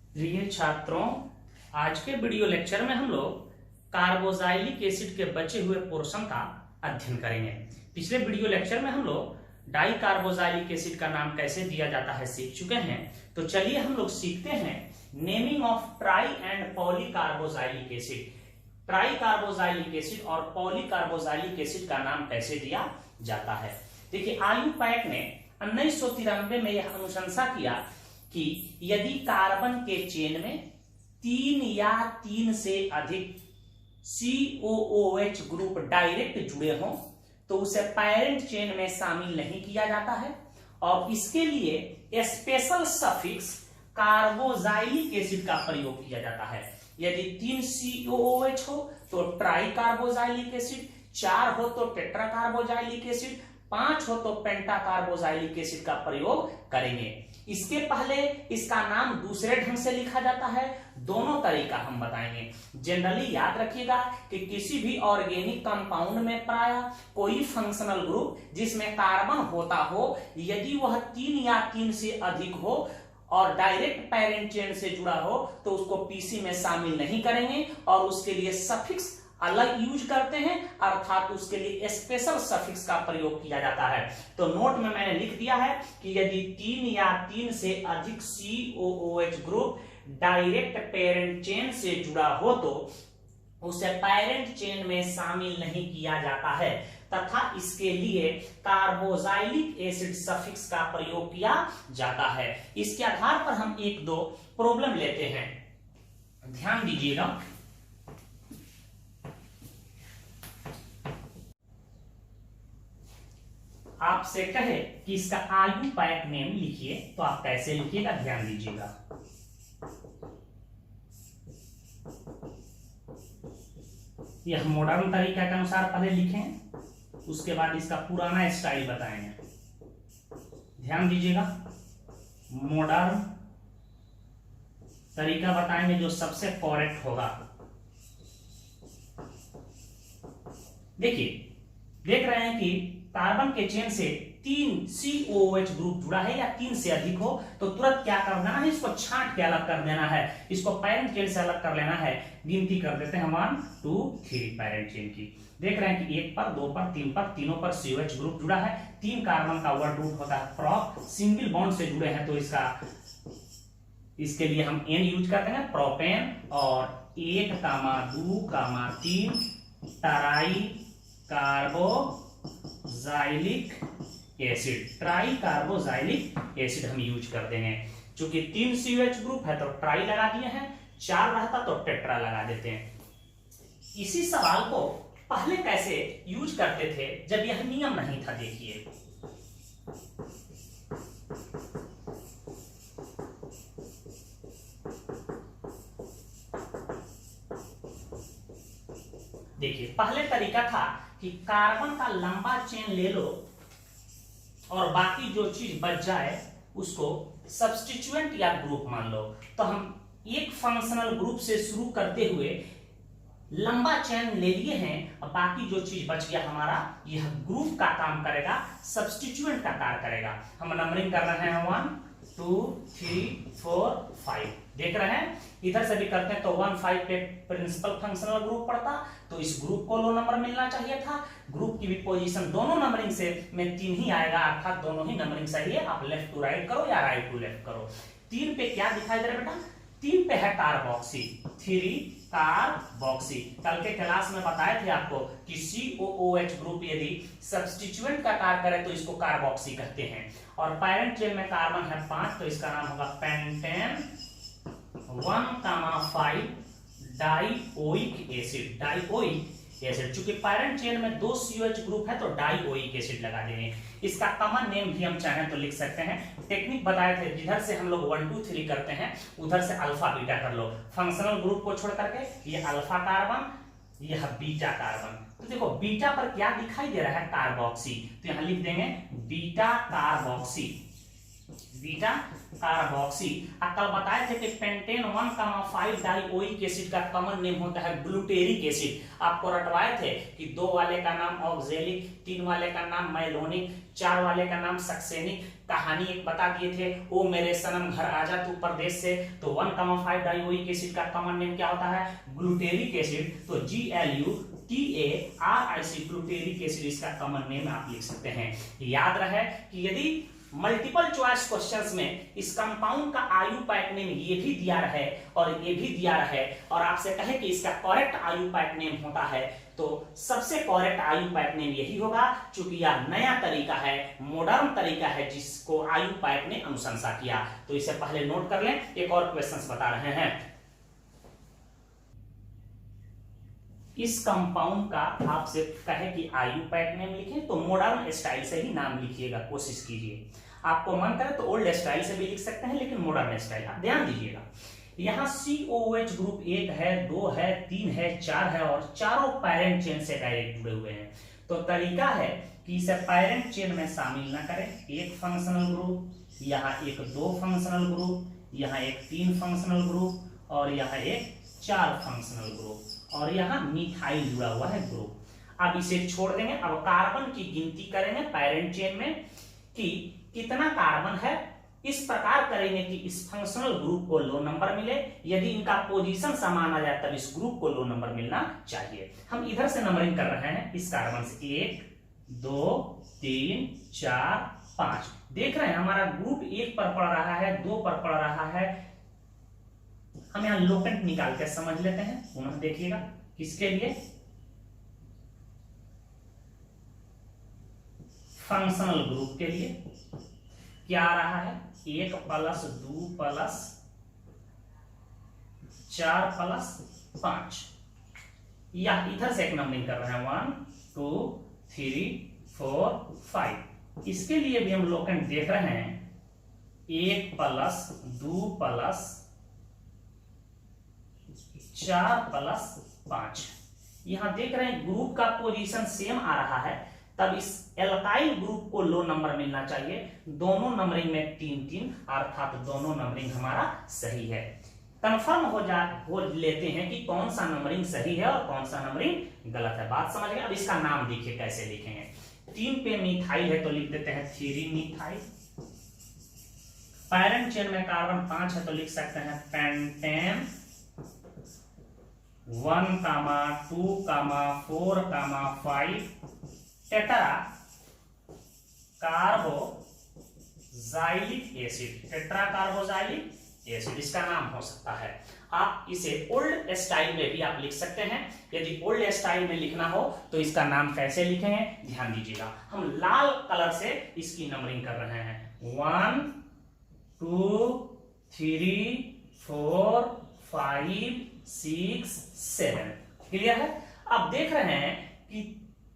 प्रिय छात्रों, आज के वीडियो लेक्चर में हम लोग कार्बोजाइलिक एसिड के बचे हुए पोर्शन का अध्ययन करेंगे। पिछले वीडियो लेक्चर में हम लोग डाई कार्बोजाइलिक एसिड का नाम कैसे दिया जाता है सीख चुके हैं। तो चलिए हम लोग सीखते हैं naming of try and poly carboxylic acid. Try carboxylic acid और पॉली कार्बोजाइलिक एसिड का नाम कैसे दिया जाता है। देखिए, आयुपैक ने 1993 में यह अनुशंसा किया कि यदि कार्बन के चेन में 3 या 3 से अधिक COOH ग्रुप डायरेक्ट जुड़े हों तो उसे पैरेंट चेन में शामिल नहीं किया जाता है और इसके लिए स्पेशल सफिक्स कार्बोजाइलिक एसिड का प्रयोग किया जाता है। यदि 3 COOH हो तो ट्राई कार्बोजाइलिक एसिड, 4 हो तो टेट्रा कार्बोजाइलिक एसिड, 5 हो तो पेंटा कार्बोजाइलिक एसिड का प्रयोग करेंगे। इसके पहले इसका नाम दूसरे ढंग से लिखा जाता है, दोनों तरीका हम बताएंगे। जनरली याद रखिएगा कि किसी भी ऑर्गेनिक कंपाउंड में प्राय कोई फंक्शनल ग्रुप जिसमें कार्बन होता हो, यदि वह 3 या 3 से अधिक हो और डायरेक्ट पेरेंट चेन से जुड़ा हो तो उसको पीसी में शामिल नहीं करेंगे और उसके लिए सफिक्स अलग यूज करते हैं, अर्थात उसके लिए स्पेशल सफिक्स का प्रयोग किया जाता है। तो नोट में मैंने लिख दिया है कि यदि 3 या 3 से अधिक COOH group direct parent chain से जुड़ा हो तो उसे पेरेंट चेन में शामिल नहीं किया जाता है तथा इसके लिए कार्बोजाइलिक एसिड सफिक्स का प्रयोग किया जाता है। इसके आधार पर हम एक दो प्रॉब्लम लेते हैं, ध्यान दीजिएगा। आपसे कहे कि इसका आयुपैक नेम लिखिए तो आप कैसे लिखिएगा, ध्यान दीजिएगा। यह मॉडर्न तरीका के अनुसार पहले लिखें, उसके बाद इसका पुराना स्टाइल बताएंगे। ध्यान दीजिएगा, मॉडर्न तरीका बताएंगे जो सबसे करेक्ट होगा। देखिए, देख रहे हैं कि कार्बन के चेन से 3 COOH ग्रुप जुड़ा है या 3 से अधिक हो तो तुरंत क्या कर देना है, इसको छांट के अलग कर देना है, इसको पैरेंट चेन से अलग कर लेना है। गिनती कर देते हैं 1 2 3 पैरेंट चेन की। देख रहे हैं कि 1 पर, 2 पर, 3 पर, तीनों पर COH ग्रुप जुड़ा है। 3 कार्बन का वर्ड रूट होता है प्रोप, सिंगल बॉन्ड से जुड़े हैं तो इसके लिए हम N यूज करते हैं, प्रोपेन। और 1, 2, 3 try carboxylic acid, try carboxylic acid हम यूज कर देंगे। चूंकि 3 COH ग्रुप है तो ट्राई लगा दिए हैं, 4 रहता तो टेट्रा लगा देते हैं। इसी सवाल को पहले कैसे यूज करते थे जब यह नियम नहीं था, देखिए। देखिए, पहले तरीका था कि कार्बन का लंबा चेन ले लो और बाकी जो चीज बच जाए उसको सब्स्टिट्यूएंट या ग्रुप मान लो। तो हम एक फंक्शनल ग्रुप से शुरू करते हुए लंबा चेन ले लिए हैं और बाकी जो चीज बच गया हमारा, यह ग्रुप का काम करेगा, सब्स्टिट्यूएंट का कार्य करेगा। हम नंबरिंग कर रहे हैं 1 2 3 4 5। देख रहे हैं, इधर से भी करते हैं तो 1 5 पे प्रिंसिपल फंक्शनल ग्रुप पड़ता तो इस ग्रुप को लो नंबर मिलना चाहिए था। ग्रुप की भी पोजीशन दोनों नंबरिंग से में 3 ही आएगा, अर्थात दोनों ही नंबरिंग सही है। आप लेफ्ट टू राइट करो या राइट टू लेफ्ट करो। 3 पे क्या दिखाई दे रहा है बेटा, 3 पे है कार्बोक्सी, 3 कार्बोक्सी। कल के क्लास में बताए थे आपको कि COOH ग्रुप यदि सब्स्टिट्यूएंट का कार्य करे तो इसको कार्बोक्सी कहते हैं। और पैरेंट चेन में कार्बन है 5 तो इसका नाम होगा pentane 1,5 dioic acid, dioic acid. चूंकि पैरेंट चेन में 2 COH ग्रुप है तो डाइओइक एसिड लगा देंगे। इसका कॉमन नेम भी हम चाहें तो लिख सकते हैं। टेक्निक बताए थे, जिधर से हम लोग 1 2 3 करते हैं उधर से अल्फा बीटा कर लो। फंक्शनल ग्रुप को छोड़ करके ये अल्फा कार्बन, यह बीटा कार्बन। तो देखो, बीटा पर क्या दिखाई दे रहा है, कार्बोक्सी, तो यहां लिख देंगे बीटा कार्बोक्सी। Beta carboxy. कल बताए थे कि पेंटेन 1,5 डाइओइक एसिड का कॉमन नेम होता है ग्लूटेरिक एसिड। आपको रटवाए थे कि 2 वाले का नाम ऑक्जेलिक, 3 वाले का नाम मैलोनिक, 4 वाले का नाम सक्सेनिक। कहानी एक बता दिए थे, ओ मेरे सनम घर आजा तू परदेश से। तो 1,5 डाइओइक एसिड का कॉमन नेम क्या होता है? Glutaric acid. तो GLUTARIC ग्लूटेरिक एसिड इसका कॉमन नेम आप लिख सकते हैं। याद रहे कि यदि मल्टीपल चॉइस क्वेश्चंस में इस कंपाउंड का आयुपैक नेम ये भी दिया रहे और ये भी दिया रहे और आपसे कहे कि इसका करेक्ट आयुपैक नेम होता है, तो सबसे करेक्ट आयुपैक नेम यही होगा, क्योंकि यह नया तरीका है, मॉडर्न तरीका है जिसको आयुपैक ने अनुशंसा किया। तो इसे पहले नोट कर लें। एक और क्वेश्चंस बता रहे हैं। इस कंपाउंड का आपसे कहे कि आयुपैक नेम लिखें तो मॉडर्न स्टाइल से ही नाम लिखिएगा, कोशिश कीजिए। आपको मन करे तो ओल्ड स्टाइल से भी लिख सकते हैं, लेकिन मॉडर्न स्टाइल आप ध्यान दीजिएगा। यहाँ COOH ग्रुप 1 है, 2 है, 3 है, 4 है और चारों पैरेंट चेन से डायरेक्ट जुड़े हुए हैं। तो तरीका है कि इसे पैरेंट चेन में शामिल ना करें। एक फंक्शनल ग्रुप, यहाँ एक 2 फंक्शनल ग्रुप, यहाँ एक 3 फंक्शनल ग्रुप और यहाँ एक 4 फंक्शनल ग्रुप और यहाँ मिथाइल जुड़ा हुआ है ग्रुप। अब इसे छोड़ देंगे। अब कार्बन की गिनती करेंगे पैरेंट चेन में कि कितना कार्बन है। इस प्रकार करेंगे कि इस फंक्शनल ग्रुप को लो नंबर मिले। यदि इनका पोजीशन समान आ जाए तब इस ग्रुप को लो नंबर मिलना चाहिए। हम इधर से नंबरिंग कर रहे हैं इस कार्बन से 1 2 3 4 5। देख रहे हैं हमारा ग्रुप 1 पर पड़ रहा है, 2 पर पड़ रहा है। हम यहां लोकेंट निकाल के समझ लेते हैं। पुनः देखिएगा किसके लिए? फंक्शनल ग्रुप के लिए। क्या आ रहा है? 1 + 2 + 4 + 5। या इधर से एक नंबरिंग कर रहे हैं 1 2 3 4 5। इसके लिए भी हम लोकेंट देख रहे हैं 1 + 2 + 4 + 5। यहां देख रहे हैं ग्रुप का पोजीशन सेम आ रहा है, तब इस एल्काइल ग्रुप को लो नंबर मिलना चाहिए। दोनों नंबरिंग में 3-3 अर्थात दोनों नंबरिंग हमारा सही है। कंफर्म हो लेते हैं कि कौन सा नंबरिंग सही है और कौन सा नंबरिंग गलत है। बात समझ गए? अब इसका नाम देखिए कैसे लिखेंगे। 3 पे मिथाइल है तो लिख देते हैं 3 मिथाइल। पैरेंट चेन में कार्बन 5 है तो लिख सकते हैं pentane 1, 2, 4, 5 tetra carboxylic acid. Tetra carboxylic acid इसका नाम हो सकता है। आप इसे ओल्ड स्टाइल में भी आप लिख सकते हैं। यदि ओल्ड स्टाइल में लिखना हो तो इसका नाम कैसे लिखेंगे ध्यान दीजिएगा। हम लाल कलर से इसकी नंबरिंग कर रहे हैं 1 2 3 4 5 6 7। क्लियर है? अब देख रहे हैं कि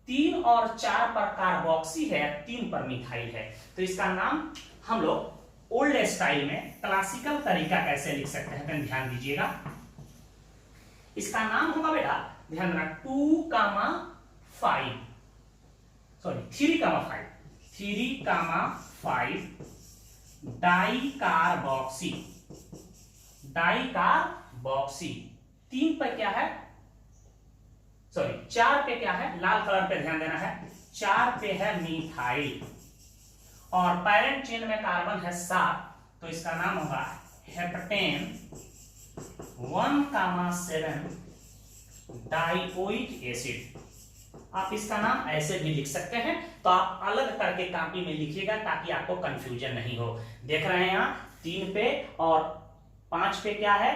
3 और 4 पर कार्बोक्सी है, 3 पर मिथाइल है। तो इसका नाम हम लोग ओल्ड स्टाइल में क्लासिकल तरीका कैसे लिख सकते हैं ध्यान दीजिएगा। इसका नाम होगा बेटा, ध्यान रखना 3, 5 डाइकार्बोक्सी। डाइकार्बोक्सी 3 पर क्या है? 4 पे क्या है? लाल कलर पे ध्यान देना है। 4 पे है मिथाइल और पैरेंट चेन में कार्बन है 7, तो इसका नाम होगा हेप्टेन 1,7 डाइओइक एसिड। आप इसका नाम ऐसे भी लिख सकते हैं, तो आप अलग करके कॉपी में लिखिएगा ताकि आपको कंफ्यूजन नहीं हो। देख रहे हैं यहाँ 3 पे और 5 पे क्या है?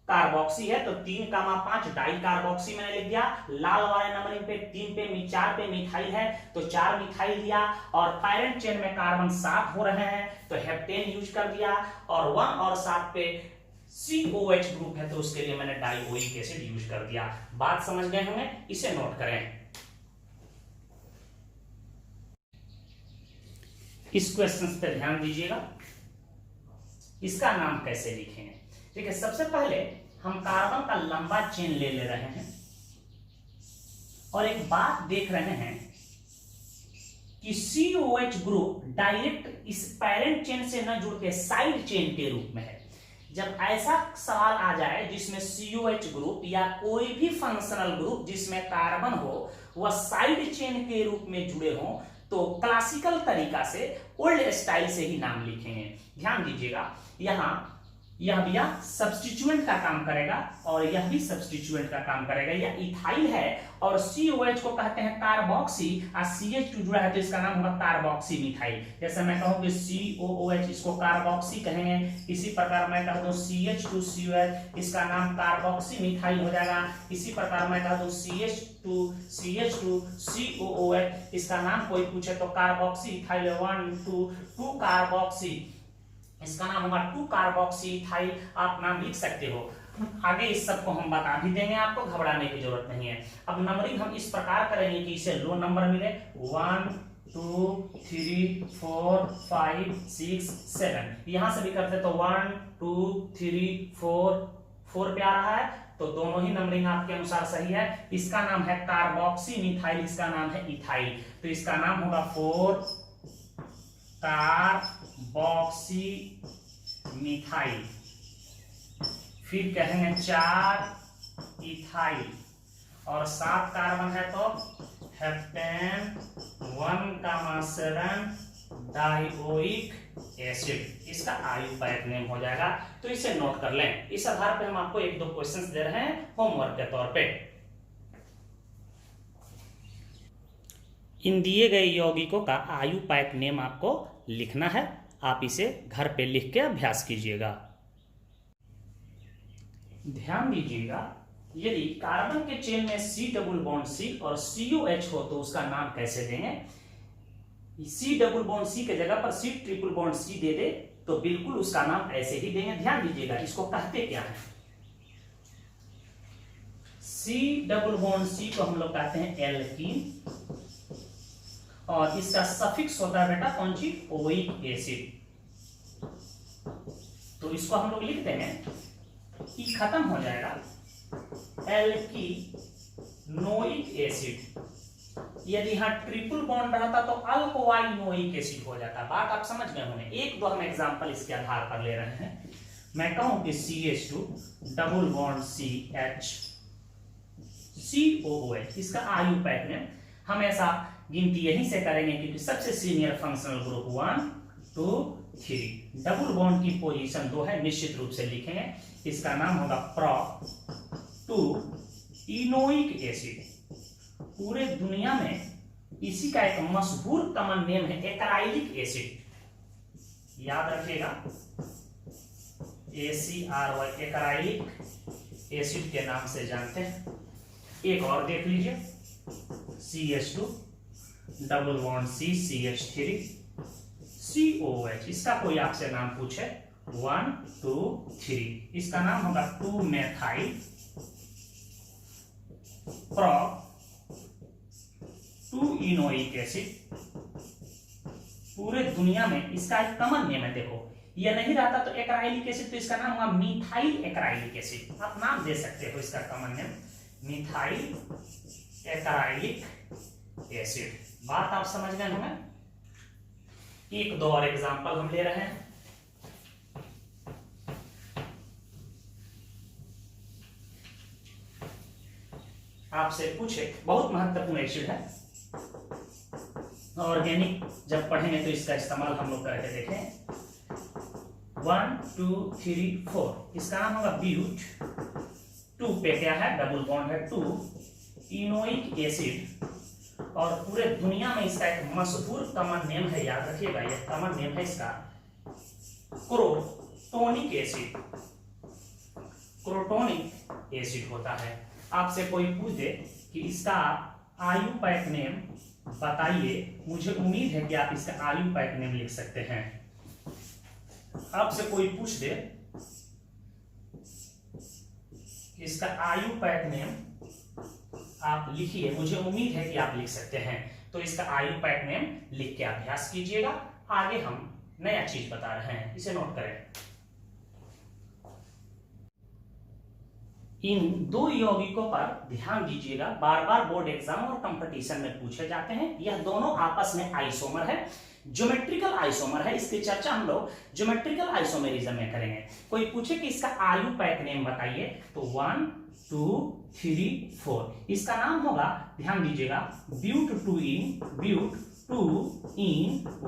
कार्बोक्सी है, तो 3,5 डाई कार्बोक्सी मैंने लिख दिया। लाल वाले नंबरिंग पे 3 पे 4 पे मिथाइल है तो 4 मिथाइल दिया और पैरेंट चेन में कार्बन 7 हो रहे हैं तो हेप्टेन यूज कर दिया और 1 और 7 पे COH ग्रुप है तो उसके लिए मैंने डाइओइक एसिड यूज कर दिया। बात समझ गए होंगे? इसे नोट करें। इस क्वेश्चन पे ध्यान दीजिएगा। इसका नाम कैसे लिखेंगे? ठीक है, सबसे पहले हम कार्बन का लंबा चेन ले रहे हैं और एक बात देख रहे हैं कि COH ग्रुप डायरेक्ट इस पेरेंट चेन से न जुड़ के साइड चेन के रूप में है। जब ऐसा सवाल आ जाए जिसमें COH ग्रुप या कोई भी फंक्शनल ग्रुप जिसमें कार्बन हो वह साइड चेन के रूप में जुड़े हों, तो क्लासिकल तरीका से ओल्ड स्टाइल से ही नाम लिखेंगे। ध्यान दीजिएगा, यहां यह भैया सब्स्टिट्यूएंट का काम करेगा और यह भी सब्स्टिट्यूएंट का काम करेगा। यह इथाइल है और COH को कहते हैं कार्बोक्सी और CH2 जुड़ा है तो इसका नाम होगा कार्बोक्सी मिथाइल। जैसे मैं कहूं कि COOH इसको कार्बोक्सी कहेंगे, इसी प्रकार मैं कह दूं CH2COH इसका नाम कार्बोक्सी मिथाइल हो जाएगा। इसी प्रकार मैं कह दूं CH2COOH इसका नाम कोई पूछे तो कार्बोक्सी इथाइल 1 2 कार्बोक्सी इसका नाम होगा 2 कार्बोक्सी इथाइल। आप नाम लिख सकते हो। आगे इस सब को हम बता भी देंगे, आपको घबराने की जरूरत नहीं है। अब नंबरिंग हम इस प्रकार करेंगे कि इसे लो नंबर मिले 1 2 3 4 5 6 7। यहां से भी करते तो 1 2 3 4 पे आ रहा है, तो दोनों ही नंबरिंग आपके अनुसार सही है। इसका नाम है कार्बोक्सी मिथाइल, इसका नाम है इथाइल, तो इसका नाम होगा 4 कार्बोक्सी मिथाइल। फिर कहेंगे 4 इथाइल और 7 कार्बन है तो हेप्टेन 1,7 डाइओइक एसिड। इसका आयुपैक नेम हो जाएगा, तो इसे नोट कर लें। इस आधार पे हम आपको 1-2 क्वेश्चंस दे रहे हैं होमवर्क के तौर पे। इन दिए गए यौगिकों का आयुपैक नेम आपको लिखना है। आप इसे घर पे लिख के अभ्यास कीजिएगा। ध्यान दीजिएगा, यदि कार्बन के चेन में C डबल बॉन्ड C और COH हो तो उसका नाम कैसे देंगे। C डबल बॉन्ड C के जगह पर C ट्रिपल बॉन्ड C दे दे तो बिल्कुल उसका नाम ऐसे ही देंगे। ध्यान दीजिएगा, इसको कहते क्या है। C डबल बॉन्ड C को हम लोग कहते हैं एल्कीन और इसका सफिक्स होता है बेटा कौन सी, ओइक एसिड। तो इसको हम लोग लिख देंगे, ई खत्म हो जाएगा एल्कीनोइक एसिड। यदि यहां ट्रिपल बॉन्ड रहता तो अल्कोआइनोइक एसिड हो जाता। बात आप समझ गए होंगे। 1-2 हम एग्जांपल इसके आधार पर ले रहे हैं। मैं कहूं कि CH2 double bond CH COOH इसका आयुपैक नेम हमेशा गिनती यहीं से करेंगे क्योंकि सबसे senior functional group 1 2 3। Double bond की पोजीशन 2 है, निश्चित रूप से लिखेंगे। इसका नाम होगा प्रो 2 इनोइक एसिड। पूरे दुनिया में इसी का एक मशहूर कॉमन नेम है एक्राइलिक एसिड। याद रखिएगा, ACRY एक्राइलिक एसिड के नाम से जानते हैं। एक और देख लीजिए, CH2 double bond C CH3 COH इसका कोई आपसे नाम पूछे 1 2 3 इसका नाम होगा 2 मेथाइल प्रो 2 इनोइक एसिड। पूरे दुनिया में इसका एक कॉमन नेम है। देखो, यह नहीं रहता तो एक्राइलिक एसिड, तो इसका नाम होगा मिथाइल एक्राइलिक एसिड। आप नाम दे सकते हो इसका common name, methyl acrylic acid. बात आप समझ गए होंगे। 1-2 और एग्जांपल हम ले रहे हैं। आपसे पूछे, बहुत महत्वपूर्ण एसिड है, ऑर्गेनिक जब पढ़ेंगे तो इसका इस्तेमाल हम लोग करके देखें। 1 2 3 4 इसका नाम होगा ब्यूट। 2 पे क्या है, डबल बॉन्ड है 2 इनोइक एसिड और पूरे दुनिया में इसका एक मशहूर कॉमन नेम है। याद रखिएगा, यह कॉमन नेम है इसका क्रोटोनिक एसिड। क्रोटोनिक एसिड होता है। आपसे कोई पूछ दे कि इसका आयुपैक नेम बताइए, मुझे उम्मीद है कि आप इसका आयुपैक नेम लिख सकते हैं। आपसे कोई पूछ दे कि इसका आयुपैक नेम आप लिखिए, मुझे उम्मीद है कि आप लिख सकते हैं। तो इसका आयुपैक नेम लिख के अभ्यास कीजिएगा। आगे हम नया चीज बता रहे हैं, इसे नोट करें। इन दो यौगिकों पर ध्यान दीजिएगा, बार बार बोर्ड एग्जाम और कंपटीशन में पूछे जाते हैं। यह दोनों आपस में आइसोमर है, ज्योमेट्रिकल आइसोमर है। इसकी चर्चा हम लोग ज्योमेट्रिकल आइसोमेरिज्म में करेंगे। कोई पूछे कि इसका आयुपैक नेम बताइए, तो 1 2 3 4 इसका नाम होगा, ध्यान दीजिएगा, ब्यूट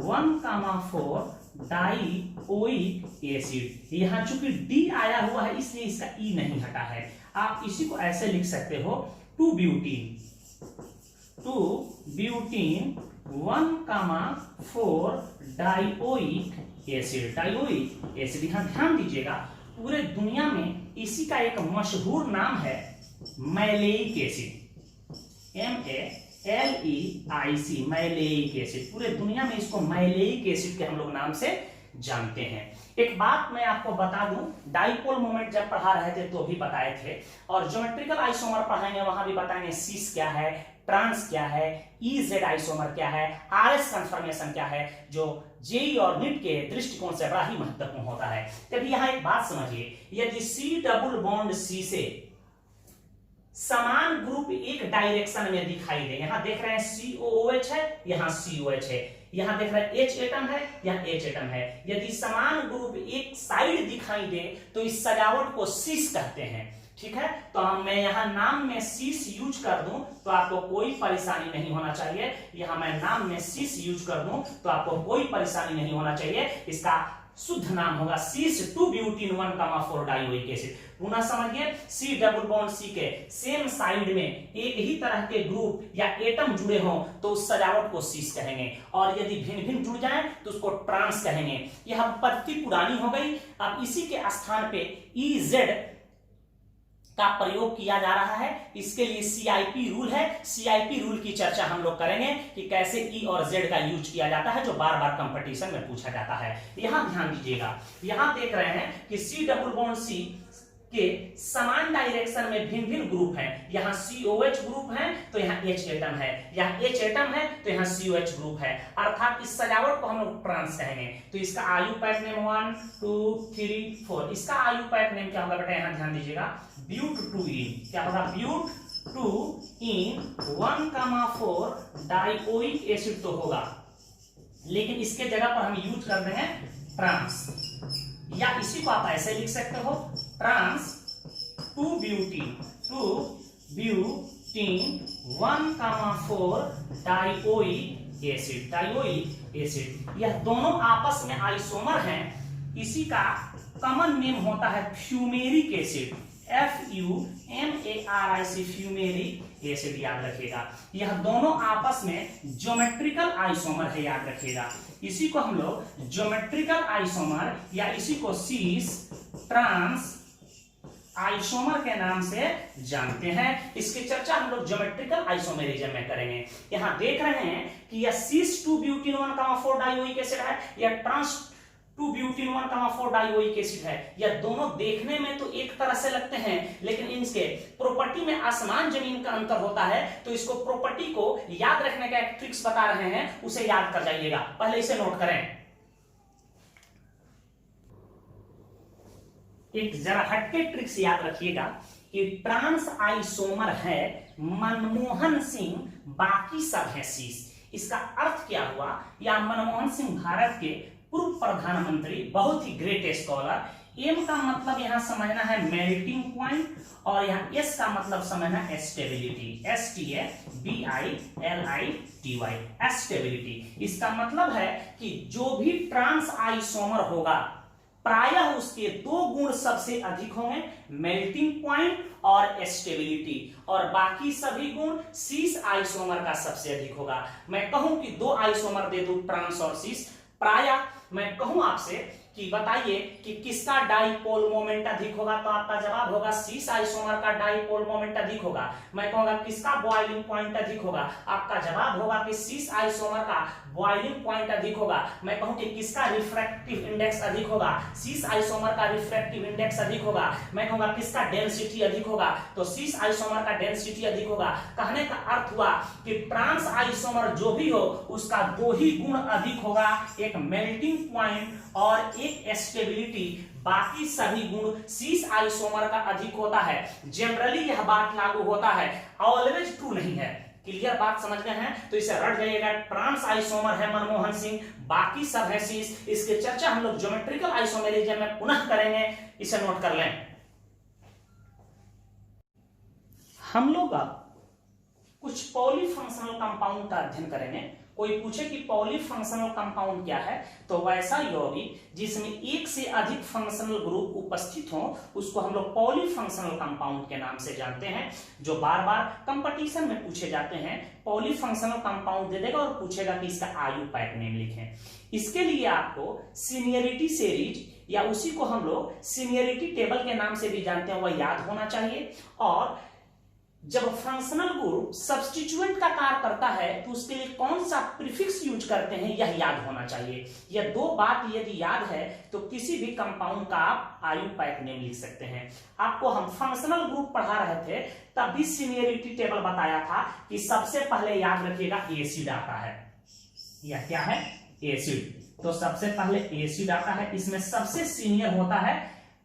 1,4 डाइओइक एसिड। यहां चूंकि डी आया हुआ है इसलिए इसका ई नहीं हटा है। आप इसी को ऐसे लिख सकते हो 2 butene 1,4 dioic acid. Dioic acid, यहां ध्यान दीजिएगा, पूरे दुनिया में इसी का एक मशहूर नाम है maleic acid, MALEIC, maleic acid. पूरे दुनिया में इसको मैलेइक एसिड के हम लोग नाम से जानते हैं। एक बात मैं आपको बता दूं, डाइपोल मोमेंट जब पढ़ा रहे थे तो भी बताए थे, और ज्योमेट्रिकल आइसोमर पढ़ाएंगे वहां भी बताएंगे सिस क्या है, ट्रांस क्या है, EZ आइसोमर क्या है, RS कन्फर्मेशन क्या है, जो जेई और नीट के दृष्टिकोण से बड़ा ही महत्वपूर्ण होता है। तभी यहां एक बात समझिए, यदि C डबल बॉन्ड C से समान ग्रुप एक डायरेक्शन में दिखाई दे, यहां देख रहे हैं COOH है, यहां COH है, यहां देख रहे हैं H एटम है, यहां H एटम है, यदि समान ग्रुप एक साइड दिखाई दे तो इस सजावट को सिस कहते हैं। ठीक है, तो मैं यहां नाम में सिस यूज कर दूं तो आपको कोई परेशानी नहीं होना चाहिए। यहां मैं नाम में सिस यूज कर दूं तो आपको कोई परेशानी नहीं होना चाहिए। इसका शुद्ध नाम होगा सिस 2 ब्यूटीन 1,4 डाइओइक एसिड। पुनः समझिए, C डबल बॉन्ड C के सेम साइड में एक ही तरह के ग्रुप या एटम जुड़े हों तो उस सजावट को सिस कहेंगे, और यदि भिन्न भिन्न जुड़ जाएं तो उसको ट्रांस कहेंगे। यह पद्धति पुरानी हो गई। अब इसी के स्थान पे EZ का प्रयोग किया जा रहा है। इसके लिए CIP रूल है। CIP रूल की चर्चा हम लोग करेंगे कि कैसे E और Z का यूज किया जाता है, जो बार बार कंपटीशन में पूछा जाता है। यहां ध्यान दीजिएगा, यहां देख रहे हैं कि C डबल बॉन्ड C के समान डायरेक्शन में भिन्न भिन्न ग्रुप हैं। यहाँ COH ग्रुप है तो यहाँ H एटम है, यहाँ H एटम है तो यहाँ COH ग्रुप है, अर्थात इस सजावट को हम लोग ट्रांस कहेंगे। तो इसका आयुपैक नेम 1 2 3 4, इसका आयुपैक नेम क्या होगा बेटा, यहाँ ध्यान दीजिएगा, ब्यूट 2 क्या होगा, ब्यूट 2 1,4 डाइओइक एसिड तो होगा, लेकिन इसके जगह पर हम यूज कर रहे हैं ट्रांस, या इसी को आप ऐसे लिख सकते हो, trans 2 butene 1,4 dioic acid. Dioic acid, यह दोनों आपस में आइसोमर हैं। इसी का कॉमन नेम होता है fumaric acid, FUMARIC, fumaric acid, याद रखिएगा। यह दोनों आपस में ज्योमेट्रिकल आइसोमर है, याद रखिएगा। इसी को हम लोग ज्योमेट्रिकल आइसोमर या इसी को सिस ट्रांस आइसोमर के नाम से जानते हैं। इसकी चर्चा हम लोग ज्योमेट्रिकल आइसोमेरिज्म में करेंगे। यहां देख रहे हैं कि यह सिस 2 ब्यूटीन 1,4 डाइओइक एसिड है, यह ट्रांस 2 ब्यूटीन 1,4 डाइओइक एसिड है। यह दोनों देखने में तो एक तरह से लगते हैं, लेकिन इनके प्रॉपर्टी में आसमान जमीन का अंतर होता है। तो इसको प्रॉपर्टी को याद रखने का एक ट्रिक्स बता रहे हैं, उसे याद कर जाइएगा। पहले इसे नोट करें, एक जरा हटके ट्रिक्स याद रखिएगा कि ट्रांस आइसोमर है मनमोहन सिंह, बाकी सब है सिस। इसका अर्थ क्या हुआ, या मनमोहन सिंह भारत के पूर्व प्रधानमंत्री, बहुत ही ग्रेट स्कॉलर। एम का मतलब यहां समझना है मेल्टिंग पॉइंट, और यहां एस का मतलब समझना है स्टेबिलिटी, STABILITY, स्टेबिलिटी। इसका मतलब है कि जो भी ट्रांस आइसोमर होगा प्रायः उसके दो गुण सबसे अधिक होंगे, मेल्टिंग पॉइंट और स्टेबिलिटी, और बाकी सभी गुण सिस आइसोमर का सबसे अधिक होगा। मैं कहूं कि दो आइसोमर दे दूं, ट्रांस और सिस, प्रायः मैं कहूं आपसे कि बताइए कि किसका डाइपोल मोमेंट अधिक होगा, तो आपका जवाब होगा सिस आइसोमर का डाइपोल मोमेंट अधिक होगा। मैं कहूंगा किसका बॉइलिंग पॉइंट अधिक होगा, आपका जवाब होगा कि सिस आइसोमर का बॉइलिंग पॉइंट अधिक होगा। मैं कहूं कि किसका रिफ्रैक्टिव इंडेक्स अधिक होगा, सिस आइसोमर का रिफ्रैक्टिव इंडेक्स अधिक होगा। मैं कहूंगा किसका डेंसिटी अधिक होगा, तो सिस आइसोमर का डेंसिटी अधिक होगा। कहने का अर्थ हुआ कि ट्रांस आइसोमर जो भी हो उसका दो ही गुण अधिक होगा, एक मेल्टिंग पॉइंट और एक स्टेबिलिटी। बाकी सभी गुण सीस आइसोमर का अधिक होता है। जनरली यह बात लागू होता है, ऑलवेज ट्रू नहीं है। क्लियर बात समझ गए हैं? तो इसे रट जाइएगा। ट्रांस आइसोमर है मनमोहन सिंह, बाकी सब है सीस। इसकी चर्चा हम लोग ज्योमेट्रिकल आइसोमेरिज्म में पुनः करेंगे, इसे नोट कर लें। हम लोग अब कुछ पॉलीफंक्शनल कंपाउंड का अध्ययन करेंगे। कोई पूछे कि पॉलीफंक्शनल कंपाउंड क्या है, तो वैसा यौगिक जिसमें एक से अधिक फंक्शनल ग्रुप उपस्थित हो उसको हम लोग पॉलीफंक्शनल कंपाउंड के नाम से जानते हैं, जो बार बार कंपटीशन में पूछे जाते हैं। पॉलीफंक्शनल कंपाउंड दे देगा और पूछेगा कि इसका IUPAC नेम लिखें। इसके लिए आपको सीनियरिटी सीरीज या उसी को हम लोग सीनियरिटी टेबल के नाम से भी जानते हैं, वह याद होना चाहिए। और जब फंक्शनल ग्रुप सब्स्टिट्यूएंट का कार्य करता है तो उसके लिए कौन सा प्रीफिक्स यूज करते हैं, यह याद होना चाहिए। यह दो बात यदि याद है तो किसी भी कंपाउंड का आप IUPAC नेम लिख सकते हैं। आपको हम फंक्शनल ग्रुप पढ़ा रहे थे, तब भी सीनियरिटी टेबल बताया था कि सबसे पहले याद रखिएगा एसिड आता है। यह क्या है? एसिड। तो सबसे पहले एसिड आता है, इसमें सबसे सीनियर होता है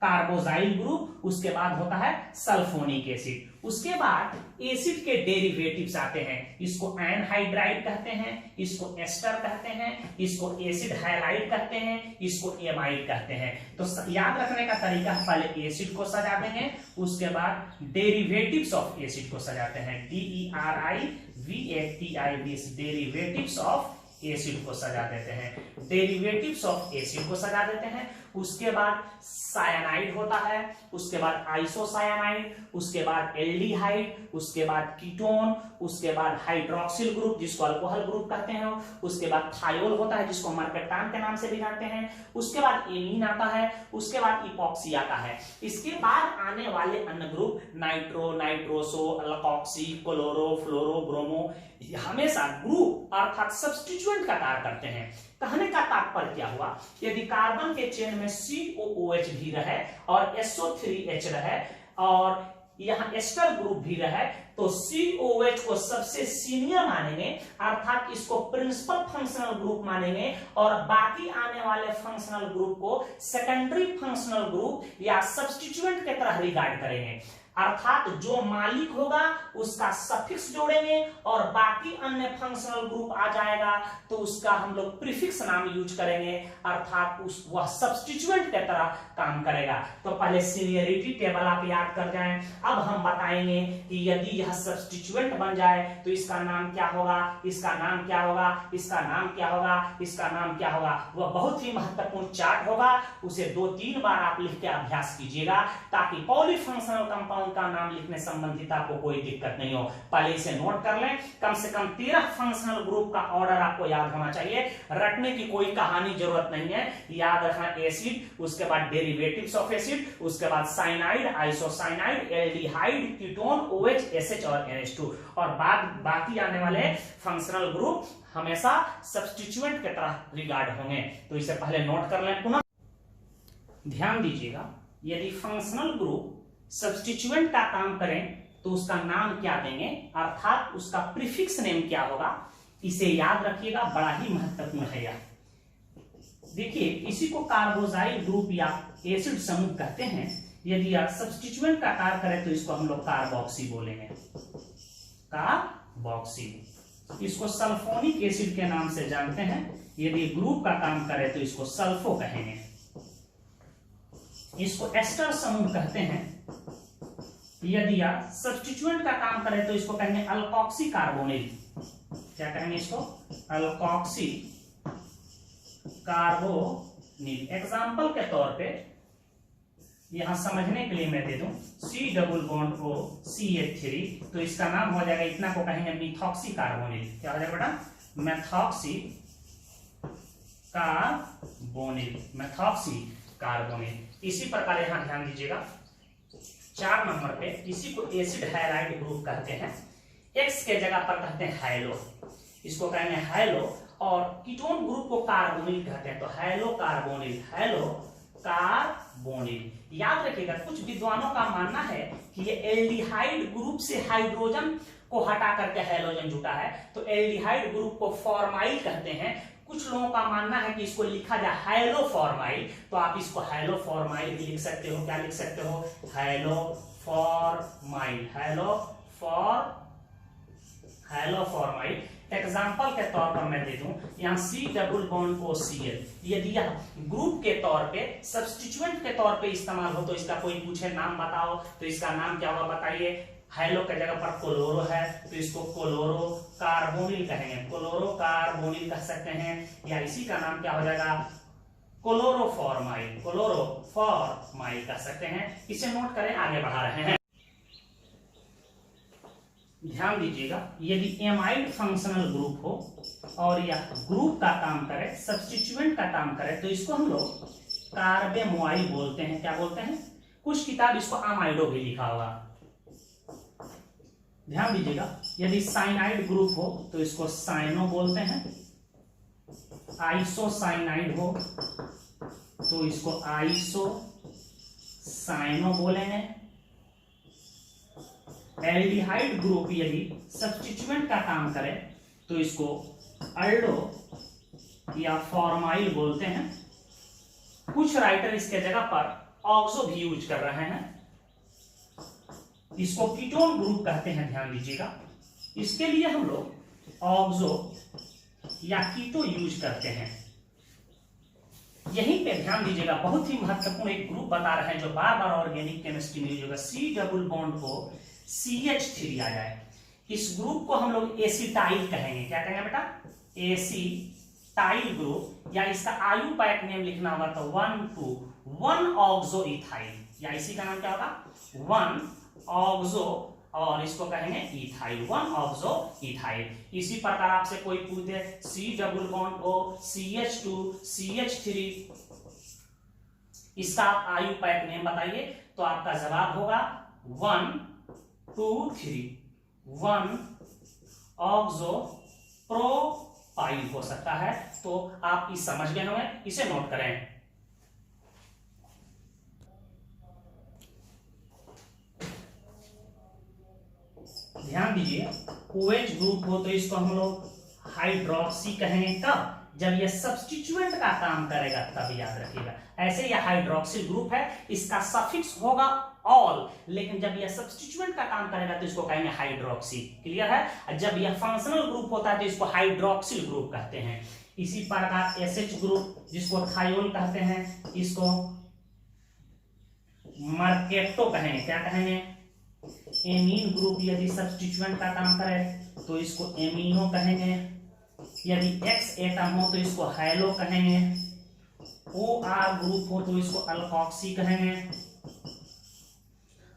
कार्बोजाइल ग्रुप, उसके बाद होता है सल्फोनिक एसिड। उसके बाद एसिड के डेरिवेटिव्स आते हैं, इसको एनहाइड्राइड कहते हैं, इसको एस्टर कहते हैं, इसको एसिड हाइलाइड कहते हैं, इसको एमाइड कहते हैं। तो याद रखने का तरीका, पहले एसिड को सजा देंगे, उसके बाद डेरिवेटिव्स ऑफ एसिड को सजाते हैं, DERIVATID, डेरिवेटिव्स ऑफ एसिड को सजा देते हैं, डेरिवेटिव्स ऑफ एसिड को सजा देते हैं। उसके बाद साइनाइड होता है, उसके बाद आइसोसाइनाइड, उसके बाद एल्डिहाइड, उसके बाद कीटोन, उसके बाद हाइड्रोक्सिल ग्रुप जिसको अल्कोहल ग्रुप कहते हैं, उसके बाद थायोल होता है जिसको मर्केटान के नाम से भी जानते हैं, उसके बाद एमीन आता है, उसके बाद इपॉक्सी आता है। इसके बाद आने वाले अन्य group nitro, nitroso, alkoxy, chloro, fluoro, bromo हमेशा ग्रुप अर्थात सब्स्टिट्यूएंट का कार्य करते हैं। कहने का तात्पर्य क्या हुआ, यदि कार्बन के चेन में COOH भी रहे और SO3H रहे और यहाँ एस्टर ग्रुप भी रहे तो COOH को सबसे सीनियर मानेंगे, अर्थात इसको प्रिंसिपल फंक्शनल ग्रुप मानेंगे, और बाकी आने वाले फंक्शनल ग्रुप को सेकेंडरी फंक्शनल ग्रुप या सब्स्टिट्यूएंट के तरह रिगार्ड करेंगे। अर्थात जो मालिक होगा उसका सफिक्स जोड़ेंगे और बाकी अन्य फंक्शनल ग्रुप आ जाएगा तो उसका हम लोग प्रीफिक्स नाम यूज करेंगे, अर्थात वह सब्स्टिट्यूएंट के तरह काम करेगा। तो पहले सीनियरिटी टेबल आप याद कर जाएं। अब हम बताएंगे कि यदि यह सब्स्टिट्यूएंट बन जाए तो इसका नाम क्या होगा, इसका नाम क्या होगा, इसका नाम क्या होगा, इसका नाम क्या होगा। वह बहुत ही महत्वपूर्ण चार्ट होगा, उसे 2-3 बार आप लिख के अभ्यास कीजिएगा ताकि पॉलीफंक्शनल कंपाउंड का नाम लिखने संबंधित आपको कोई दिक्कत नहीं हो। पहले इसे नोट कर लें। कम से कम 13 फंक्शनल ग्रुप का ऑर्डर आपको याद होना चाहिए, रटने की कोई कहानी जरूरत नहीं है। याद रखना एसिड, उसके बाद डेरिवेटिव्स ऑफ एसिड, उसके बाद cyanide, isocyanide, aldehyde, ketone, OH, SH और NH2, और बाद बाकी आने वाले फंक्शनल ग्रुप हमेशा सब्स्टिट्यूएंट की तरह रिगार्ड होंगे। तो इसे पहले नोट कर लें। पुनः ध्यान दीजिएगा, यदि फंक्शनल ग्रुप सब्स्टिट्यूएंट का काम करें तो उसका नाम क्या देंगे, अर्थात उसका प्रीफिक्स नेम क्या होगा, इसे याद रखिएगा, बड़ा ही महत्वपूर्ण है यह। देखिए, इसी को कार्बोजाइल ग्रुप या एसिड समूह कहते हैं। यदि आप सब्स्टिट्यूएंट का कार्य करें तो इसको हम लोग कार्बोक्सी बोलेंगे, कार्बोक्सी। इसको सल्फोनिक एसिड के नाम से जानते हैं। यदि ग्रुप का काम करे तो इसको सल्फो कहेंगे। इसको एस्टर समूह कहते हैं। यदि आप सब्स्टिट्यूएंट का काम करें तो इसको कहेंगे अल्कोक्सी कार्बोनिल। क्या कहेंगे इसको? Alkoxy carbonyl. एग्जाम्पल के तौर पे यहां समझने के लिए मैं दे दूं C+O CH3, तो इसका नाम हो जाएगा, इतना को कहेंगे मिथॉक्सी कार्बोनिल। क्या हो जाएगा बेटा? Methoxy carbonyl, methoxy carbonyl. इसी प्रकार यहां ध्यान दीजिएगा, 4 नंबर पे इसी को एसिड हाइलाइड ग्रुप कहते हैं। X के जगह पर कहते हैं हाइलो, इसको कहेंगे हाइलो, और कीटोन ग्रुप को कार्बोनिल कहते हैं। तो हाइलो कार्बोनिल, हाइलो कार्बोनिल। याद रखिएगा, कुछ विद्वानों का मानना है कि ये एल्डिहाइड ग्रुप से हाइड्रोजन को हटा करके हाइड्रोजन जुटा है, तो एल्डिहाइड ग्रुप को फॉर्माइल कहते हैं। कुछ लोगों का मानना है कि इसको लिखा जाए हैलोफॉर्माइल, तो आप इसको हैलोफॉर्माइल भी लिख सकते हो। क्या लिख सकते हो? हैलोफॉर्माइल, हैलोफॉर्माइल। एग्जाम्पल के तौर पर मैं दे दूं, यहाँ C डबल बॉन्ड OCl, यदि यह ग्रुप के तौर पे सब्स्टिट्यूएंट के तौर पे इस्तेमाल हो, तो इसका कोई पूछे नाम बताओ, तो इसका नाम क्या होगा बताइए? हैलो के जगह पर क्लोरो है, तो इसको क्लोरो कार्बोनिल कहेंगे, क्लोरो कार्बोनिल कह सकते हैं, या इसी का नाम क्या हो जाएगा? क्लोरोफॉर्माइल, क्लोरोफॉर्माइल कह सकते हैं। इसे नोट करें, आगे बढ़ा रहे हैं। ध्यान दीजिएगा, यदि एमाइड फंक्शनल ग्रुप हो और यह ग्रुप का काम करे, सब्स्टिट्यूएंट का काम करे, तो इसको हम लोग कार्बेमोआइल बोलते हैं। क्या बोलते हैं? कुछ किताब इसको अमाइडो भी लिखा होगा। ध्यान दीजिएगा, यदि साइनाइड ग्रुप हो तो इसको साइनो बोलते हैं, आइसोसाइनाइड हो तो इसको आइसोसाइनो बोलेंगे। एल्डिहाइड ग्रुप यदि सब्स्टिट्यूएंट का काम करे तो इसको अल्डो या फॉर्माइल बोलते हैं। कुछ राइटर इसके जगह पर ऑक्सो भी यूज कर रहे हैं, इसको कीटोन ग्रुप कहते हैं। ध्यान दीजिएगा, इसके लिए हम लोग ऑक्सो या कीटो यूज करते हैं। यहीं पे ध्यान दीजिएगा, बहुत ही महत्वपूर्ण एक ग्रुप बता रहे हैं जो बार बार ऑर्गेनिक केमिस्ट्री में यूज होगा। C डबल बॉन्ड को CH3 आ जाए, इस ग्रुप को हम लोग एसिटाइल कहेंगे। क्या कहेंगे बेटा? एसिटाइल ग्रुप, या इसका आयु पैक नेम लिखना होगा तो 1 ऑक्सो इथाइल, या इसी का नाम क्या होगा? 1 ऑक्सो, और इसको कहेंगे इथाइल, 1 ऑक्सो इथाइल। इसी प्रकार आपसे कोई पूछे C double bond O CH2 CH3, इसका आप आयु पैक नेम बताइए, तो आपका जवाब होगा 1 2 3, 1 ऑक्सो प्रोपाइल हो सकता है। तो आप इस समझ गए होंगे, इसे नोट करें। ध्यान दीजिए, OH ग्रुप हो तो इसको हम लोग हाइड्रोक्सी कहेंगे। कब? जब यह सब्स्टिट्यूएंट का काम करेगा, तब याद रखिएगा। ऐसे यह हाइड्रोक्सिल ग्रुप है, इसका सफिक्स होगा ऑल, लेकिन जब यह सब्स्टिट्यूएंट का काम करेगा तो इसको कहेंगे हाइड्रोक्सी। क्लियर है? जब यह फंक्शनल ग्रुप होता है तो इसको हाइड्रोक्सिल ग्रुप कहते हैं। इसी प्रकार SH ग्रुप, जिसको थायोल कहते हैं, इसको मर्केटो कहेंगे। क्या कहेंगे? एमीन ग्रुप यदि सब्स्टिट्यूएंट का काम करे तो इसको एमिनो कहेंगे। यदि X एटम हो तो इसको हैलो कहेंगे। OR ग्रुप हो तो इसको अल्कोक्सी कहेंगे,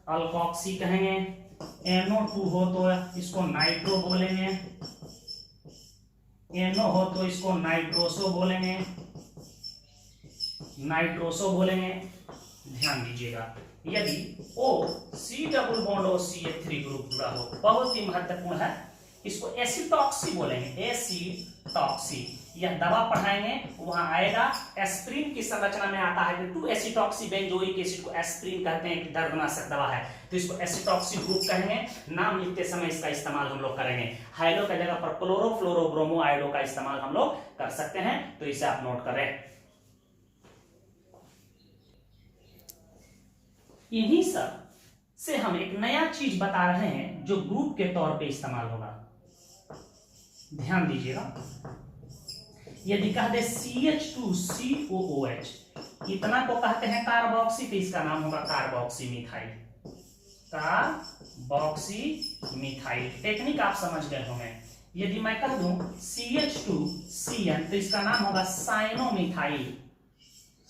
अल्कोक्सी कहेंगे। NO2 हो तो इसको नाइट्रो बोलेंगे, NO हो तो इसको नाइट्रोसो बोलेंगे, नाइट्रोसो बोलेंगे। ध्यान दीजिएगा, यदि O C double bond O CH3 group जुड़ा हो, बहुत ही महत्वपूर्ण है, इसको एसिटॉक्सी बोलेंगे, एसिटॉक्सी। यह दवा पढ़ाएंगे, वहां आएगा। एस्प्रिन की संरचना में आता है कि 2 एसिटॉक्सी बेंजोइक एसिड को एस्प्रिन कहते हैं, दर्दनाशक दवा है, तो इसको एसिटॉक्सी ग्रुप कहेंगे। नाम लिखते समय इसका इस्तेमाल हम लोग करेंगे। हाइलो की जगह पर क्लोरो फ्लोरो ब्रोमो आयोडो का इस्तेमाल हम लोग कर सकते हैं, तो इसे आप नोट करें। इन्हीं सब से हम एक नया चीज बता रहे हैं जो ग्रुप के तौर पे इस्तेमाल होगा। ध्यान दीजिएगा, यदि कह दे CH2COOH, इतना को कहते हैं कार्बोक्सी, तो इसका नाम होगा carboxy methyl, carboxy methyl. Technique आप समझ गए होंगे। यदि मैं कह दूं CH2CN, तो इसका नाम होगा साइनोमिथाइल,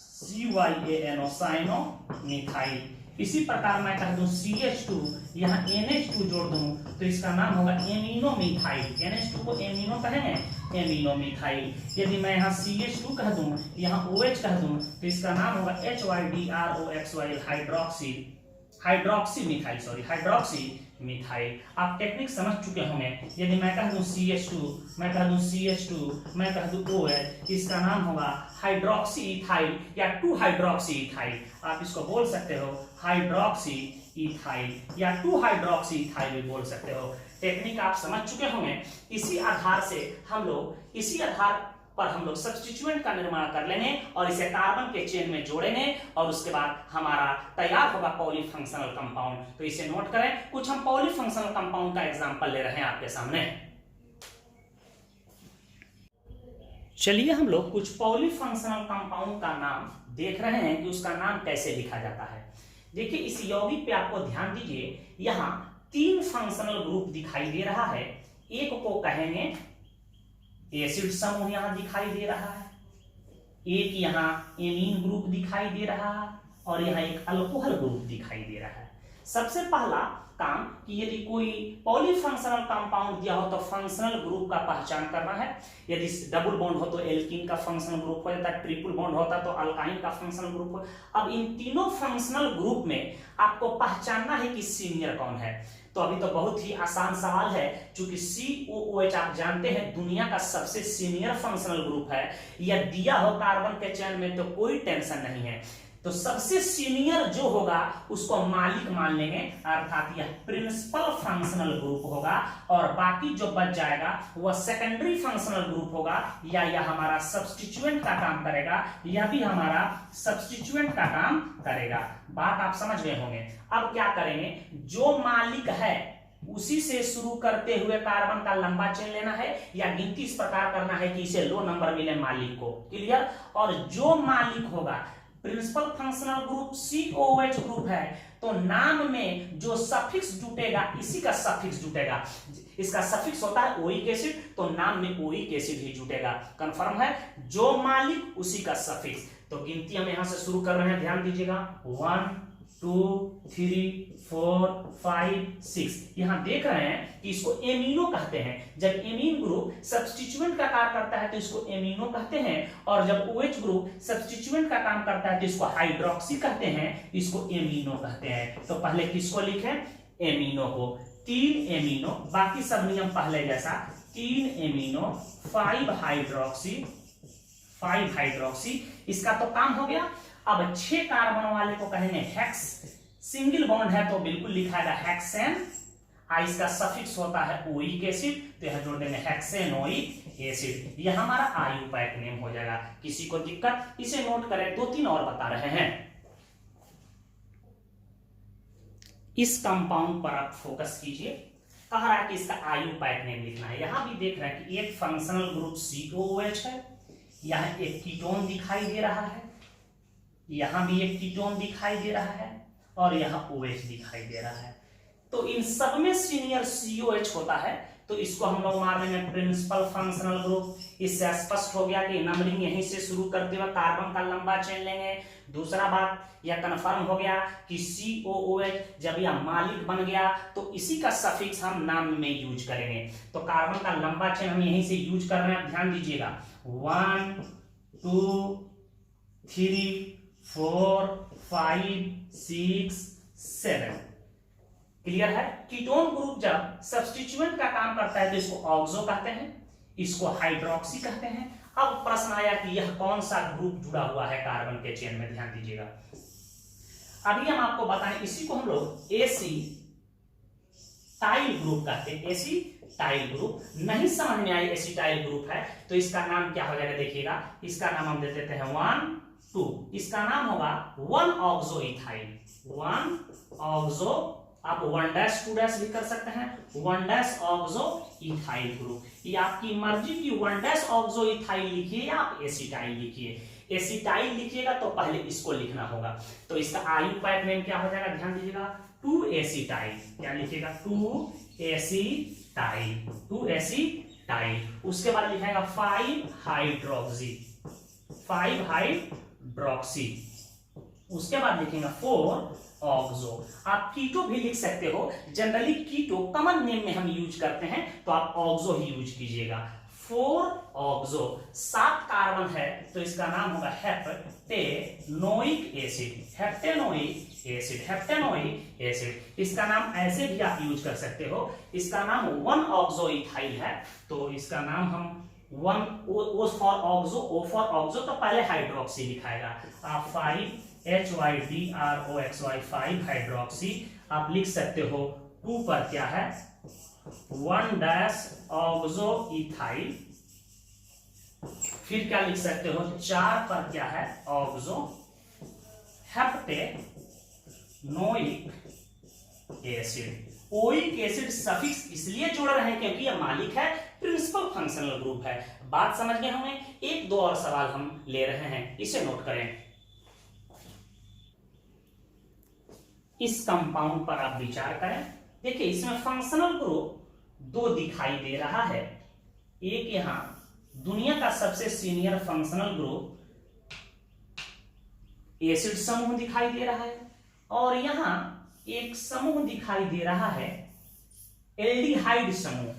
CYANO, साइनोमिथाइल। इसी प्रकार मैं कह दूं CH2, यहाँ NH2 जोड़ दूं तो इसका नाम होगा एमिनोमिथाइल। NH2 को एमिनो कहेंगे, एमिनोमिथाइल। यदि मैं यहाँ CH2 कह दूं, यहाँ OH कह दूं, तो इसका नाम होगा HYDROXYL, hydroxy, hydroxy methyl, sorry hydroxy methyl. आप टेक्निक समझ चुके होंगे। यदि मैं कह दूं CH2, मैं कह दूं CH2, मैं कह दूं OH, इसका नाम होगा हाइड्रोक्सी इथाइल या 2 हाइड्रोक्सी इथाइल। आप इसको बोल सकते हो हाइड्रोक्सी इथाइल या 2 हाइड्रोक्सी इथाइल भी बोल सकते हो। टेक्निक आप समझ चुके होंगे। इसी आधार से हम लोग, इसी आधार पर हम लोग सब्स्टिट्यूएंट का निर्माण कर लेंगे और इसे कार्बन के चेन में जोड़ेंगे और उसके बाद हमारा तैयार होगा पॉलीफंक्शनल कंपाउंड। तो इसे नोट करें, कुछ हम पॉलीफंक्शनल कंपाउंड का एग्जांपल ले रहे हैं आपके सामने। चलिए हम लोग कुछ पॉलीफंक्शनल कंपाउंड का नाम देख रहे हैं कि उसका नाम कैसे लिखा जाता है। देखिए इस यौगिक पे आपको ध्यान दीजिए, यहाँ 3 फंक्शनल ग्रुप दिखाई दे रहा है। एक को कहेंगे एसिड समूह यहां दिखाई दे रहा है, एक यहां एमीन ग्रुप दिखाई दे रहा है और यहां एक अल्कोहल ग्रुप दिखाई दे रहा है। सबसे पहला काम कि यदि कोई पॉलीफंक्शनल कंपाउंड दिया हो तो फंक्शनल ग्रुप का पहचान करना है। यदि डबल बॉन्ड हो तो एल्कीन का फंक्शनल ग्रुप हो जाता है, ट्रिपल बॉन्ड होता तो अल्काइन का फंक्शनल ग्रुप हो। अब इन तीनों फंक्शनल ग्रुप में आपको पहचानना है कि सीनियर कौन है। तो अभी तो बहुत ही आसान सवाल है, क्योंकि COOH आप जानते हैं दुनिया का सबसे सीनियर फंक्शनल ग्रुप है। यह दिया हो कार्बन के चेन में तो कोई टेंशन नहीं है। तो सबसे सीनियर जो होगा उसको मालिक मान लेंगे, अर्थात यह प्रिंसिपल फंक्शनल ग्रुप होगा और बाकी जो बच जाएगा वह सेकेंडरी फंक्शनल ग्रुप होगा, या यह हमारा सब्स्टिट्यूएंट का काम करेगा, यह भी हमारा सब्स्टिट्यूएंट का काम करेगा। बात आप समझ गए होंगे। अब क्या करेंगे, जो मालिक है उसी से शुरू करते हुए कार्बन का लंबा चेन लेना है, या गिनती इस प्रकार करना है कि इसे लो नंबर मिले मालिक को। क्लियर। और जो मालिक होगा, principal functional group COOH group है तो नाम में जो सफिक्स जुटेगा इसी का सफिक्स जुटेगा। इसका सफिक्स होता है ओइक एसिड, तो नाम में ओइक एसिड ही जुटेगा। कंफर्म है, जो मालिक उसी का सफिक्स। तो गिनती हम यहां से शुरू कर रहे हैं, ध्यान दीजिएगा। 1 2 3 4 5 6। यहां देख रहे हैं कि इसको एमिनो कहते हैं। जब एमीन ग्रुप सब्स्टिट्यूएंट का काम करता है तो इसको एमिनो कहते हैं, और जब OH ग्रुप सब्स्टिट्यूएंट का काम करता है तो इसको हाइड्रोक्सी कहते हैं, इसको एमिनो कहते हैं। तो पहले किसको लिखें, एमिनो को। 3 एमिनो, बाकी सब नियम पहले जैसा, 3 एमिनो 5 हाइड्रोक्सी, इसका तो काम हो गया। अब 6 कार्बन वाले को कहेंगे हेक्स। सिंगल बॉन्ड है तो बिल्कुल लिखाएगा हेक्सेन। इसका सफिक्स होता है ओइक एसिड, तो यहां जोड़ देंगे हेक्सेनोइक एसिड। यह हमारा आयुपैक नेम हो जाएगा। किसी को दिक्कत, इसे नोट करें। 2-3 और बता रहे हैं। इस कंपाउंड पर आप फोकस कीजिए। कह रहा है कि इसका आयुपैक नेम लिखना है। यहां भी देख रहे हैं कि एक फंक्शनल ग्रुप COOH है, यहां एक कीटोन दिखाई दे रहा है, यहां भी एक कीटोन दिखाई दे रहा है और यहां OH दिखाई दे रहा है। तो इन सब में सीनियर COH होता है, तो इसको हम लोग मार देंगे प्रिंसिपल फंक्शनल ग्रुप। इससे स्पष्ट हो गया कि नंबरिंग यहीं से शुरू करते हुए कार्बन का लंबा चेन लेंगे। दूसरा बात यह कंफर्म हो गया कि COOH जब यह मालिक बन गया तो इसी का सफिक्स हम नाम में यूज करेंगे। तो कार्बन का लंबा चेन हम यहीं से यूज कर रहे हैं, ध्यान दीजिएगा। 1 2 3 4 5 6 7। क्लियर है। कीटोन ग्रुप जब सब्स्टिट्यूएंट का काम करता है तो इसको ऑक्सो कहते हैं, इसको हाइड्रोक्सी कहते हैं। अब प्रश्न आया कि यह कौन सा ग्रुप जुड़ा हुआ है कार्बन के चेन में, ध्यान दीजिएगा। अभी हम आपको बताएं, इसी को हम लोग एसिटाइल ग्रुप कहते हैं। एसिटाइल ग्रुप नहीं समझ में आई एसिटाइल ग्रुप है तो इसका नाम क्या हो जाएगा, देखिएगा। इसका नाम हम दे देते हैं 1 2। इसका नाम होगा 1 ऑक्सो इथाइल। 1 ऑक्सो, आप 1' 2' भी कर सकते हैं। 1' ऑक्सो इथाइल ग्रुप। ये आपकी मर्जी की 1' ऑक्सो इथाइल लिखिए या आप एसिटाइल लिखिए। एसिटाइल लिखिएगा तो पहले इसको लिखना होगा। तो इसका आयुपैक नेम क्या हो जाएगा, ध्यान दीजिएगा। 2 एसिटाइल। क्या लिखिएगा, 2 एसिटाइल। उसके बाद लिखेगा 5 हाइड्रोक्सी। उसके बाद लिखेंगे 4 ऑक्सो। आप कीटो भी लिख सकते हो, जनरली कीटो कॉमन नेम में हम यूज करते हैं तो आप ऑक्सो ही यूज कीजिएगा। 4 ऑक्सो। 7 कार्बन है तो इसका नाम होगा हेप्टेनोइक एसिड। इसका नाम ऐसे भी आप यूज कर सकते हो। इसका नाम 1 ऑक्सो इथाइल है, तो इसका नाम हम 1 O for oxo, O for oxo, तो पहले हाइड्रोक्सी लिखाएगा। आप 5 HYDROXY 5 हाइड्रोक्सी आप लिख सकते हो। 2 पर क्या है, 1' ऑक्सो इथाइल फिर क्या लिख सकते हो, 4 पर क्या है, oxo heptanoic acid. Oic acid suffix इसलिए जोड़ रहे हैं क्योंकि यह मालिक है, प्रिंसिपल फंक्शनल ग्रुप है। बात समझ गए होंगे। एक दो और सवाल हम ले रहे हैं, इसे नोट करें। इस कंपाउंड पर आप विचार करें। देखिए इसमें फंक्शनल ग्रुप 2 दिखाई दे रहा है। एक यहां दुनिया का सबसे सीनियर फंक्शनल ग्रुप एसिड समूह दिखाई दे रहा है, और यहां एक समूह दिखाई दे रहा है एल्डिहाइड समूह।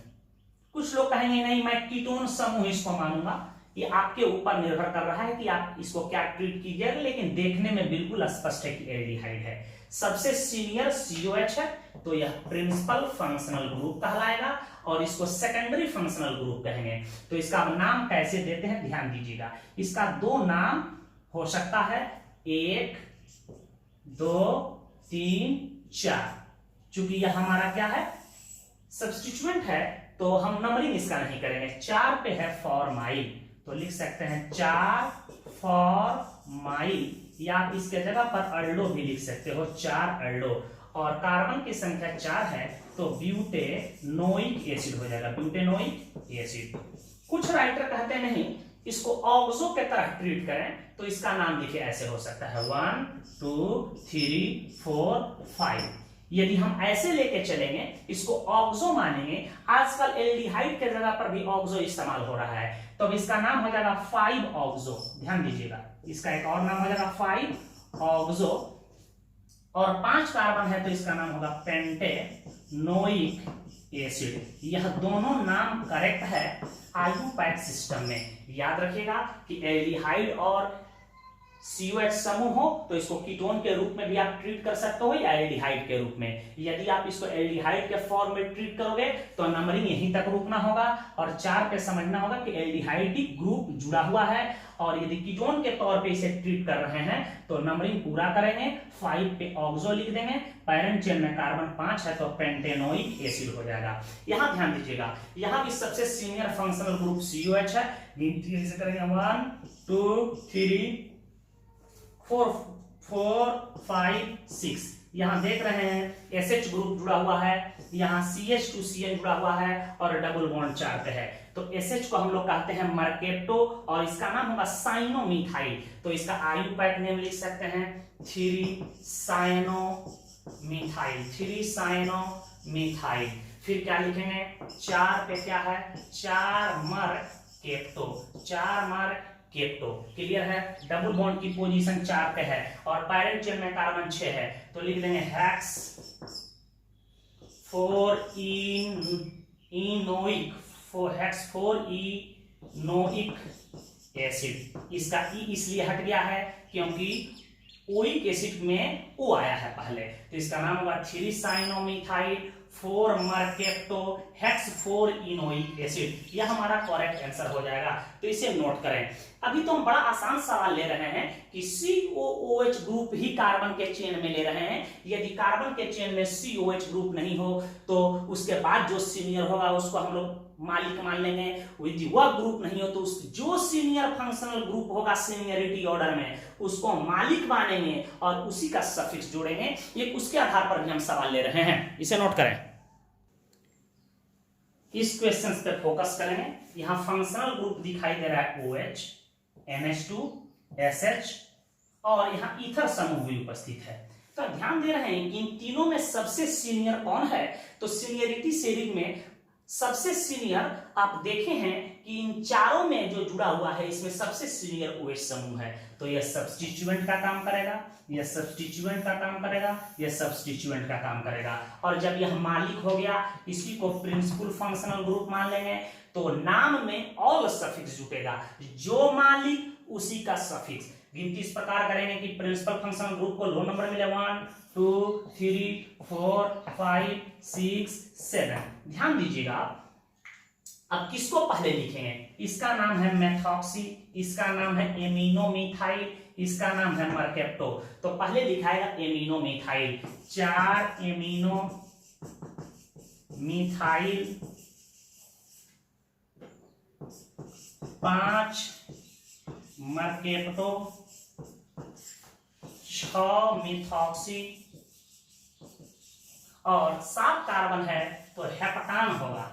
कुछ लोग कहेंगे नहीं मैं कीटोन समूह इसको मानूंगा। ये आपके ऊपर निर्भर कर रहा है कि आप इसको क्या ट्रीट कीजिएगा, लेकिन देखने में बिल्कुल स्पष्ट है कि एल्डिहाइड है। सबसे सीनियर COH है, तो यह प्रिंसिपल फंक्शनल ग्रुप कहलाएगा, और इसको सेकेंडरी फंक्शनल ग्रुप कहेंगे। तो इसका नाम कैसे देते हैं ध्यान दीजिएगा। इसका 2 नाम हो सकता है, 1 2 3 4। चूंकि यह हमारा क्या है, सब्स्टिट्यूएंट है, तो हम नंबरिंग इसका नहीं करेंगे। 4 पे है फॉर्माइल, तो लिख सकते हैं 4 फॉर्माइल, या आप इसके जगह पर अल्डो भी लिख सकते हो, 4 अल्डो। और कार्बन की संख्या 4 है, तो ब्यूटेनोइक एसिड हो जाएगा, ब्यूटेनोइक एसिड। कुछ राइटर कहते नहीं इसको ऑक्सो के तरह ट्रीट करें, तो इसका नाम देखिए ऐसे हो सकता है 1 2 3 4 5। यदि हम ऐसे लेके चलेंगे, इसको ऑक्सो मानेंगे, आजकल एल्डिहाइड के जगह पर भी ऑक्सो इस्तेमाल हो रहा है, तो इसका नाम हो जाएगा 5 ऑक्सो। ध्यान दीजिएगा, इसका एक और नाम हो जाएगा 5 ऑक्सो। और 5 कार्बन है, तो इसका नाम होगा पेंटेनोइक एसिड। यह दोनों नाम करेक्ट है आयुपैक सिस्टम में। याद रखिएगा कि एल्डिहाइड और COH समूह हो तो इसको कीटोन के रूप में भी आप ट्रीट कर सकते हो, या एल्डिहाइड के रूप में। यदि आप इसको एल्डिहाइड के फॉर्म में ट्रीट करोगे तो नंबरिंग यहीं तक रुकना होगा, और 4 पे समझना होगा कि एल्डिहाइडिक ग्रुप जुड़ा हुआ है, और यदि कीटोन के तौर पे इसे ट्रीट कर रहे हैं तो नंबरिंग पूरा करेंगे। 5 पे ऑक्सो लिख देंगे, पैरेंट चेन में कार्बन 5 है, तो पेंटेनोइक एसिड हो जाएगा। यहां ध्यान दीजिएगा, यहां भी सबसे सीनियर फंक्शनल ग्रुप COH है। गिनती से करेंगे 1 2 3 4 4 5 6। यहां देख रहे हैं SH ग्रुप जुड़ा हुआ है, यहां CH2CN जुड़ा हुआ है, और डबल बॉन्ड 4 पे है। तो SH को हम लोग कहते हैं मर्केप्टो, और इसका नाम होगा साइनोमिथाइल। तो इसका आयुपैक नेम लिख सकते हैं 3 साइनोमिथाइल, 3 साइनोमिथाइल। फिर क्या लिखेंगे, 4 पे क्या है, 4 मर्केप्टो, 4 मर्केप्टो। क्लियर है, डबल बॉन्ड की पोजीशन 4 पे है, और पैरेंट चेन में कार्बन 6 है, तो लिख देंगे हेक्स 4 इनोइक, हेक्स 4 इनोइक एसिड। इसका ई इसलिए हट गया है क्योंकि ओइक एसिड में ओ आया है पहले, तो इसका नाम होगा 3 साइनोमिथाइल 4 मर्केप्टो हेक्स 4 इनोइक एसिड। यह हमारा करेक्ट आंसर हो जाएगा, तो इसे नोट करें। अभी तो हम बड़ा आसान सवाल ले रहे हैं कि COOH ग्रुप ही कार्बन के चेन में ले रहे हैं। यदि कार्बन के चेन में COH ग्रुप नहीं हो तो उसके बाद जो सीनियर होगा उसको हम लोग मालिक मान लेंगे। यदि वह ग्रुप नहीं हो तो उस जो सीनियर फंक्शनल ग्रुप होगा सीनियरिटी ऑर्डर में उसको मालिक मानेंगे, और उसी का सफिक्स जोड़ेंगे। ये उसके आधार पर भी हम सवाल ले रहे हैं, इसे नोट करें। इस क्वेश्चन पे फोकस करेंगे। यहां फंक्शनल ग्रुप दिखाई दे रहा है OH, NH2, SH, और यहां ईथर समूह भी उपस्थित है। तो ध्यान दे रहे हैं कि इन तीनों में सबसे सीनियर कौन है, तो सीनियरिटी सीरीज में सबसे सीनियर आप देखे हैं कि इन चारों में जो जुड़ा हुआ है इसमें सबसे सीनियर OH समूह है, तो यह सब्स्टिट्यूएंट का काम करेगा, यह सब्स्टिट्यूएंट का काम करेगा, यह सब्स्टिट्यूएंट का काम करेगा। और जब यह मालिक हो गया, इसी को प्रिंसिपल फंक्शनल ग्रुप मान लेंगे, तो नाम में ऑल सफिक्स जुटेगा, जो मालिक उसी का सफिक्स। गिनती इस प्रकार करेंगे कि प्रिंसिपल फंक्शनल ग्रुप को लो नंबर मिले 1 2 3 4 5 6 7। ध्यान दीजिएगा, अब किसको पहले लिखेंगे, इसका नाम है मेथॉक्सी, इसका नाम है एमिनोमिथाइल, इसका नाम है मर्केप्टो। तो पहले लिखाएगा एमिनोमिथाइल, 4 एमिनोमिथाइल 5 मर्केप्टो, 6 मिथॉक्सी और 7 कार्बन है तो हेप्टान होगा,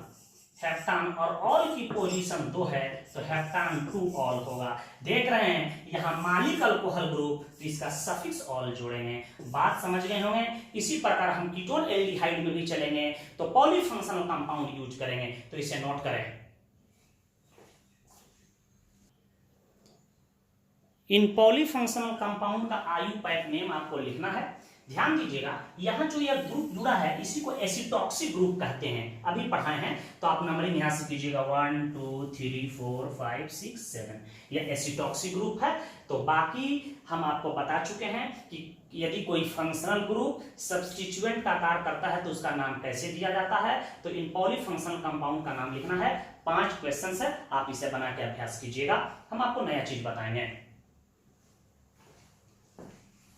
हेप्टान। और ऑल की पोजीशन 2 है तो हेप्टान 2 ऑल होगा। देख रहे हैं यहां मालिक अल्कोहल ग्रुप, तो इसका सफिक्स ऑल जोड़ेंगे। बात समझ गए होंगे। इसी प्रकार हम कीटोन एल्डिहाइड में भी चलेंगे तो पॉलीफंक्शनल कंपाउंड यूज करेंगे, तो इसे नोट करें। इन पॉलीफंक्शनल कंपाउंड का IUPAC नेम आपको लिखना है। ध्यान दीजिएगा, यहां जो यह ग्रुप जुड़ा है इसी को एसिटॉक्सिक ग्रुप कहते हैं, अभी पढ़ाए हैं तो आप नंबरिंग यहां से कीजिएगा 1 2 3 4 5 6 7, यह एसिटॉक्सिक ग्रुप है। तो बाकी हम आपको बता चुके हैं कि यदि कोई फंक्शनल ग्रुप सब्स्टिट्यूएंट का कार्य करता है तो उसका नाम कैसे दिया जाता है। तो इन पॉलीफंक्शनल कंपाउंड का नाम लिखना है। 5 क्वेश्चन है, आप इसे बना के अभ्यास कीजिएगा। हम आपको नया चीज बताएंगे।